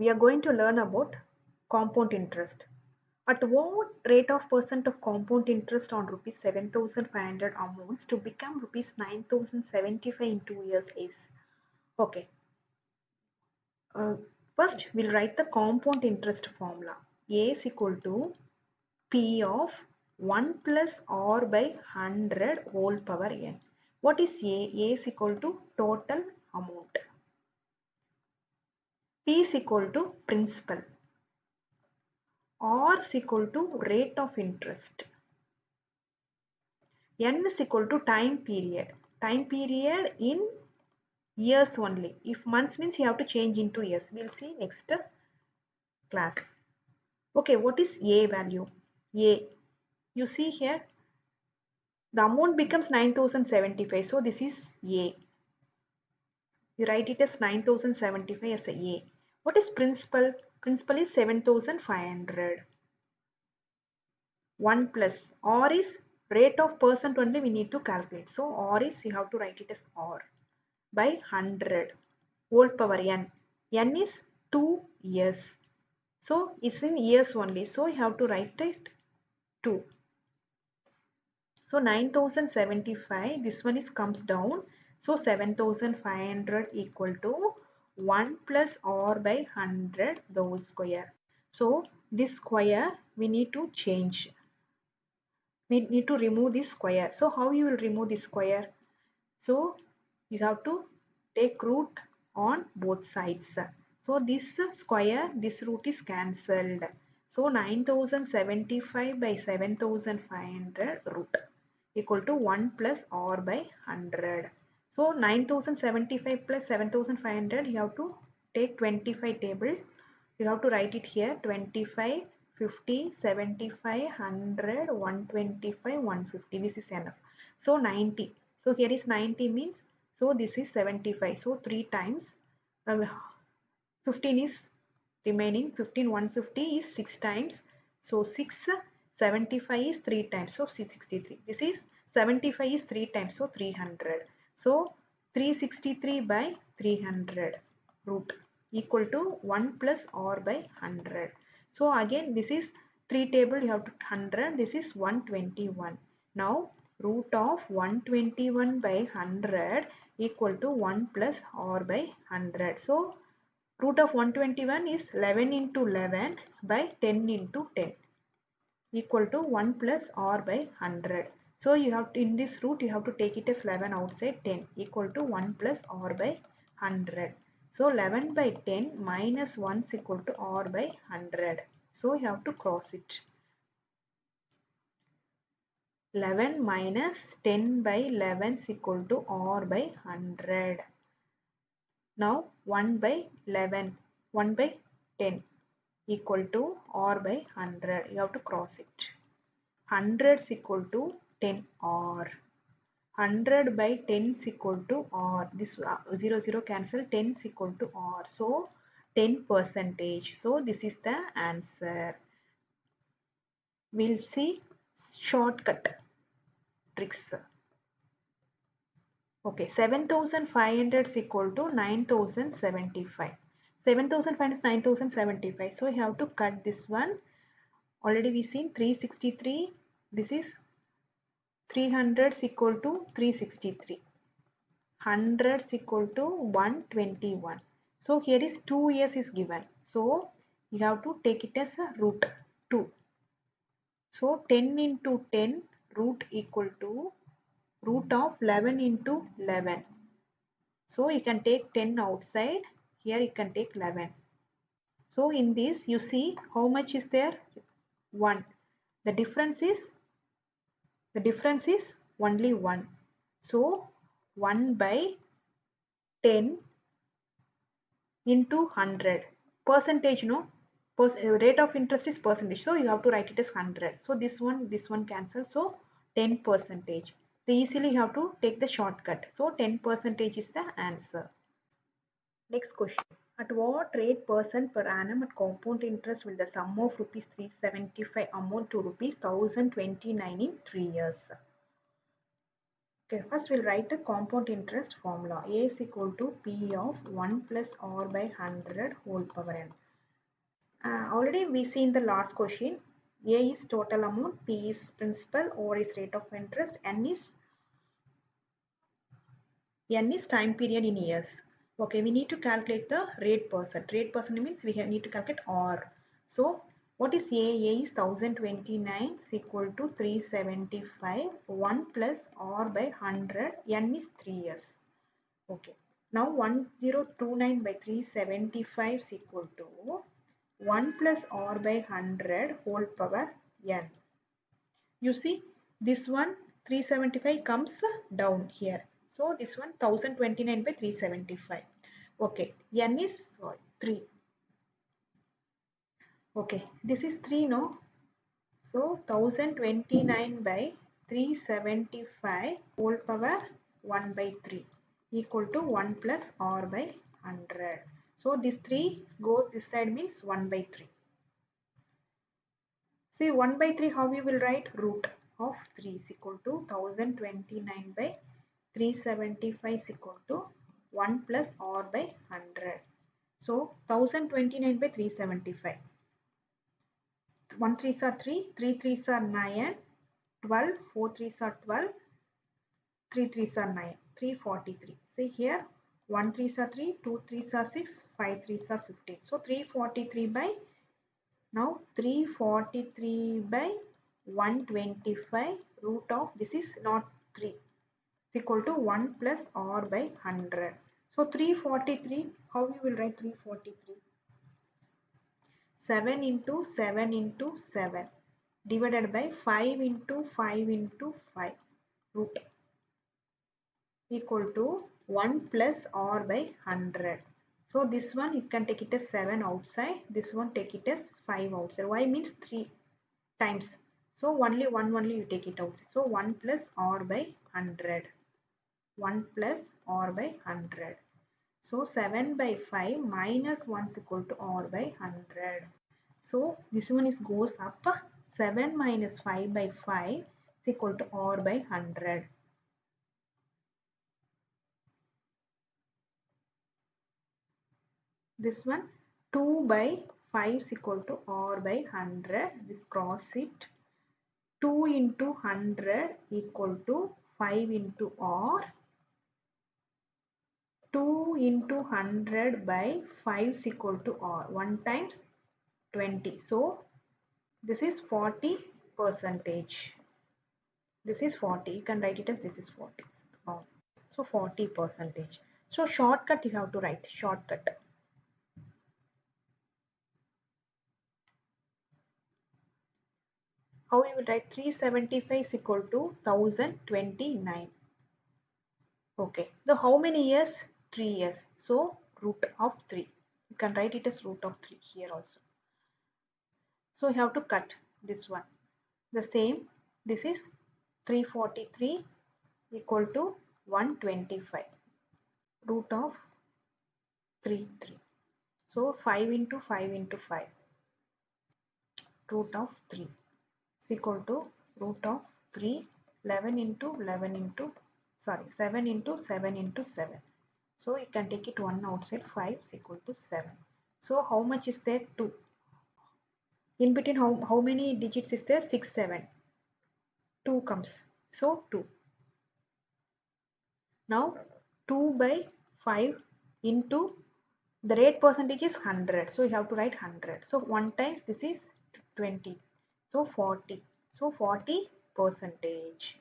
we are going to learn about compound interest. At what rate of percent of compound interest on rupees 7,500 amounts to become rupees 9,075 in 2 years is? Okay. Uh, First, we'll write the compound interest formula. A is equal to P of 1 plus R by 100 whole power n. What is A? A is equal to total amount. P is equal to principal. R is equal to rate of interest. N is equal to time period. Time period in years only. If months means you have to change into years. We'll see next class. Okay, what is A value? A. You see here, the amount becomes 9,075. So this is A. You write it as 9,075 as a A. What is principal? Principal is 7,500. 1 plus R is rate of percent only we need to calculate. So R is, you have to write it as R by 100 whole power n. N is 2 years. So it's in years only. So you have to write it 2. So 9,075, this one is comes down. So 7,500 equal to 1 plus R by 100 the whole square. So this square we need to change. We need to remove this square. So how you will remove this square? So you have to take root on both sides. So this square, this root is cancelled. So 9,075 by 7,500 root equal to 1 plus R by 100. So 9,075 plus 7,500, you have to take 25 table. You have to write it here 25, 50, 75, 100, 125, 150. This is enough. So 90. So here is 90 means, so this is 75. So 3 times 15 is remaining. 15, 150 is 6 times. So 6, 75 is 3 times. So 663. This is 75 is 3 times. So 300. So 363 by 300 root equal to 1 plus R by 100. So again this is 3 table, you have to 100. This is 121. Now root of 121 by 100 equal to 1 plus R by 100. So root of 121 is 11 into 11 by 10 into 10 equal to 1 plus R by 100. So you have to, in this root you have to take it as 11 outside, 10 equal to 1 plus R by 100. So 11 by 10 minus 1 is equal to R by 100. So you have to cross it. 11 minus 10 by 11 is equal to R by 100. Now 1 by 11, 1 by 10 equal to R by 100. You have to cross it. 100 is equal to 10R. 100 by 10 is equal to R. This 0, 0 cancel. 10 is equal to R. So 10 percentage. So this is the answer. We'll see shortcut tricks. Okay, 7,500 is equal to 9,075. 7,500 is 9,075. So you have to cut this one. Already we seen 363. This is 300 is equal to 363. 100 is equal to 121. So here is 2 years is given. So you have to take it as a root 2. So 10 into 10 root equal to root of 11 into 11. So you can take 10 outside. Here you can take 11. So in this you see how much is there? 1. The difference is only 1. So 1 by 10 into 100. Percentage, no? Rate of interest is percentage. So you have to write it as 100. So this one cancel. So 10 percentage. So easily you have to take the shortcut. So 10 percentage is the answer. Next question. At what rate percent per annum at compound interest will the sum of rupees 375 amount to rupees 1029 in 3 years? Okay, first we'll write a compound interest formula. A is equal to P of 1 plus R by 100 whole power n. Already we see in the last question, A is total amount, P is principal, R is rate of interest, N is time period in years. Okay, we need to calculate the rate percent. Rate percent means we need to calculate R. So what is A? A is 1029 is equal to 375. 1 plus R by 100. N is 3 years. Okay. Now 1029 by 375 is equal to 1 plus R by 100 whole power N. You see this one 375 comes down here. So this one 1029 by 375. Okay. N is 3. Okay. This is 3 no. So 1029 by 375 whole power 1 by 3 equal to 1 plus R by 100. So this 3 goes this side means 1 by 3. See 1 by 3 how we will write? Root of 3 is equal to 1029 by 375 is equal to 1 plus R by 100. So 1029 by 375. 1 3s are 3, 3 3s are 9, 12, 4 3s are 12, 3 3s are 9, 343. See here 1 3s are 3, 2 3s are 6, 5 3s are 15. So 343 by now 343 by 125 root of this is not 3 is equal to 1 plus R by 100. So 343 how you will write 343? 7 into 7 into 7 divided by 5 into 5 into 5 root equal to 1 plus R by 100. So this one you can take it as 7 outside, this one take it as 5 outside. Y means 3 times. So only you take it outside. So 1 plus R by 100. 1 plus R by 100. So 7 by 5 minus 1 is equal to R by 100. So this one is goes up. 7 minus 5 by 5 is equal to R by 100. This one 2 by 5 is equal to R by 100. This cross it. 2 into 100 equal to 5 into R. 2 into 100 by 5 is equal to R. 1 times 20. So this is 40 percentage. This is 40. You can write it as this is 40. So 40 percentage. So shortcut you have to write. Shortcut. How you will write? 375 is equal to 1029. Okay. So how many years? 3 years. So root of 3. You can write it as root of 3 here also. So you have to cut this one. The same. This is 343 equal to 125. Root of 3. So 5 into 5 into 5. Root of 3 is equal to root of 3. 11 into 11 into 7 into 7 into 7. So you can take it 1 outside. 5 is equal to 7. So how much is there? 2. In between how many digits is there? 6, 7. 2 comes. So 2. Now 2 by 5 into the rate percentage is 100. So you have to write 100. So 1 times this is 20. So 40. So 40 percentage.